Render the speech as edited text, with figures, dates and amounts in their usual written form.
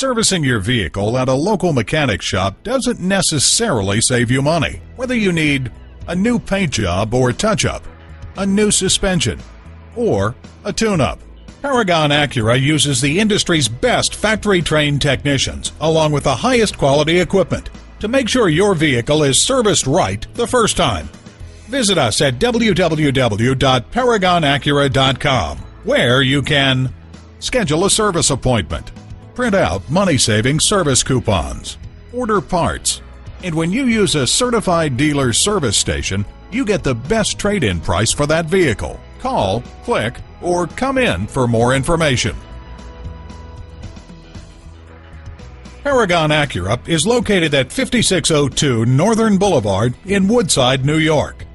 Servicing your vehicle at a local mechanic shop doesn't necessarily save you money. Whether you need a new paint job or touch-up, a new suspension, or a tune-up, Paragon Acura uses the industry's best factory-trained technicians along with the highest quality equipment to make sure your vehicle is serviced right the first time. Visit us at www.paragonacura.com, where you can schedule a service appointment, print out money-saving service coupons, order parts, and when you use a certified dealer service station, you get the best trade-in price for that vehicle. Call, click, or come in for more information. Paragon Acura is located at 5602 Northern Boulevard in Woodside, New York.